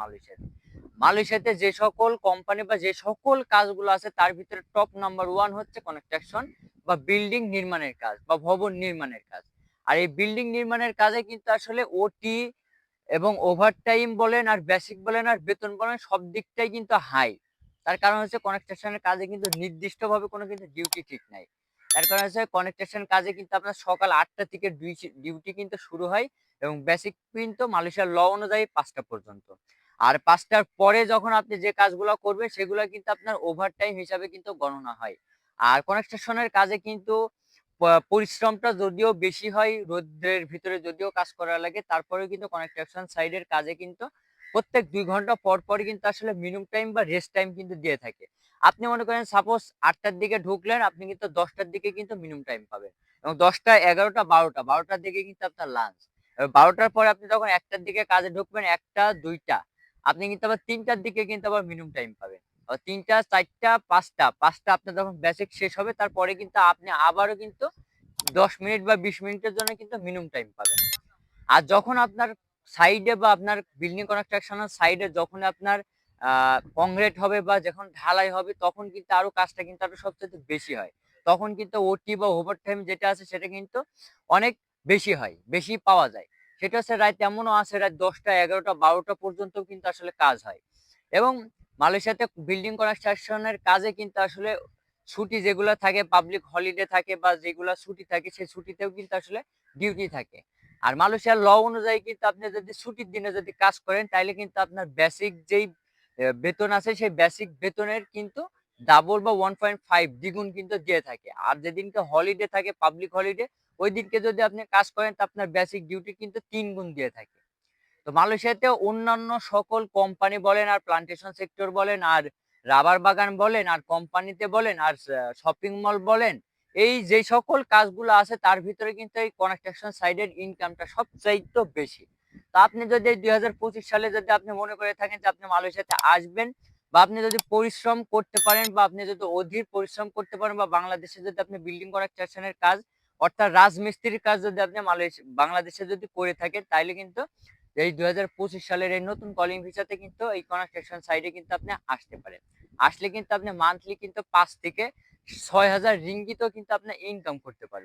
মালয়েশিয়াতে মালয়েশিয়াতে যে সকল কোম্পানি বা যে সকল কাজগুলো আছে তার ভিতরে টপ নাম্বার ওয়ান হচ্ছে কনস্ট্রাকশন বা বিল্ডিং নির্মাণের কাজ বা ভবন নির্মাণের কাজ। আর এই বিল্ডিং নির্মাণের কাজে কিন্তু আসলে ওটি এবং ওভারটাইম বলেন আর বেসিক বলেন আর বেতন বলেন সব দিকটাই কিন্তু হাই। তার কারণ হচ্ছে কনস্ট্রাকশনের কাজে কিন্তু নির্দিষ্টভাবে কোনো কিন্তু ডিউটি ঠিক নাই। তার কারণ হচ্ছে কনস্ট্রাকশন কাজে কিন্তু আপনার সকাল ৮টা থেকে ডিউটি কিন্তু শুরু হয় এবং বেসিক কিন্তু মালয়েশিয়ার ল অনুযায়ী ৫টা পর্যন্ত। আর ৫টার পরে যখন আপনি যে কাজগুলো করবেন সেগুলো কিন্তু আপনার ওভারটাইম হিসাবে কিন্তু গণনা হয়। আর কনস্ট্রাকশনের কাজে কিন্তু পরিশ্রমটা যদিও বেশি হয়, রৌদ্রের ভিতরে যদিও কাজ করা লাগে, তারপরেও কিন্তু কনস্ট্রাকশন সাইডের কাজে কিন্তু প্রত্যেক ২ ঘন্টা পর পরই কিন্তু আসলে মিনিমাম টাইম বা রেস্ট টাইম কিন্তু দিয়ে থাকে। আপনি মনে করেন সাপোজ ৮টার দিকে ঢুকলেন, আপনি কিন্তু ১০টার দিকে কিন্তু মিনিমাম টাইম পাবেন। এবং ১০টা, ১১টা, ১২টা, ১২টার দিকে কিন্তু আপনার লাঞ্চ। ১২টার পরে আপনি যখন ১টার দিকে কাজে ঢুকবেন, ১টা, ২টা, আপনি কিন্তু আবার ৩টার দিকে কিন্তু আবার মিনিমাম টাইম পাবেন। ৩টা, ৪টা, ৫টা, ৫টা আপনার যখন বেসিক শেষ হবে তারপরে কিন্তু আপনি আবারও কিন্তু ১০ মিনিট বা ২০ মিনিটের জন্য কিন্তু মিনিমাম টাইম পাবেন। আর যখন আপনার সাইডে বা আপনার বিল্ডিং কনস্ট্রাকশন এর সাইডে যখন আপনার আ কংক্রিট হবে বা যখন ঢালাই হবে তখন কিন্তু আরো কাজটা কিন্তু আরো সবচাইতে বেশি হয়। তখন কিন্তু ওটি বা ওভারটাইম যেটা আছে সেটা কিন্তু অনেক বেশি হয়, বেশি পাওয়া যায়। সেটা হচ্ছে রাত এমনও আছে রাত ১০টা, ১১টা, ১২টা পর্যন্ত কিন্তু আসলে কাজ হয়। এবং মালয়েশিয়াতে বিল্ডিং কনস্ট্রাকশন এর কাজে কিন্তু আসলে ছুটি যেগুলা থাকে পাবলিক হলিডে থাকে বা যেগুলা ছুটি থাকে সেই ছুটিতেও কিন্তু আসলে ডিউটি থাকে। আর মালয়েশিয়ার ল অনুযায়ী কিন্তু আপনি যদি ছুটির দিনে যদি কাজ করেন তাইলে কিন্তু আপনার বেসিক যেই বেতন আছে সেই বেসিক বেতনের কিন্তু ডাবল বা 1.5 দ্বিগুণ কিন্তু দিয়ে থাকে। আর যেদিনকে হলিডে থাকে পাবলিক হলিডে ওই দিনকে যদি আপনি কাজ করেন তা আপনার বেসিক ডিউটি কিন্তু ৩ গুণ দিয়ে থাকে। তো মালয়েশিয়াতে অন্যান্য সকল কোম্পানি বলেন আর প্লান্টেশন সেক্টর বলেন আর রাবার বাগান বলেন আর কোম্পানিতে বলেন আর শপিং মল বলেন, এই যে সকল কাজগুলো আছে তার ভিতরে কিন্তু এই কনস্ট্রাকশন সাইডের ইনকামটা সবচাইতে বেশি। তো আপনি যদি এই ২০২৫ সালে যদি আপনি মনে করে থাকেন যে আপনি মালয়েশিয়াতে আসবেন বা আপনি যদি পরিশ্রম করতে পারেন বা আপনি যদি অধীর পরিশ্রম করতে পারেন বা বাংলাদেশে যদি আপনি বিল্ডিং কনস্ট্রাকশনের কাজ অর্থাৎ রাজমিস্ত্রির কাজ যদি আপনি বাংলাদেশে যদি করে থাকেন তাইলে কিন্তু এই ২০২৫ সালের এই নতুন কলিং ভিসাতে কিন্তু এই কনস্ট্রাকশন সাইডে কিন্তু আপনি আসতে পারেন। আসলে কিন্তু আপনি মান্থলি কিন্তু ৫ থেকে ৬,০০০ রিঙ্গিতও কিন্তু আপনি ইনকাম করতে পারবেন।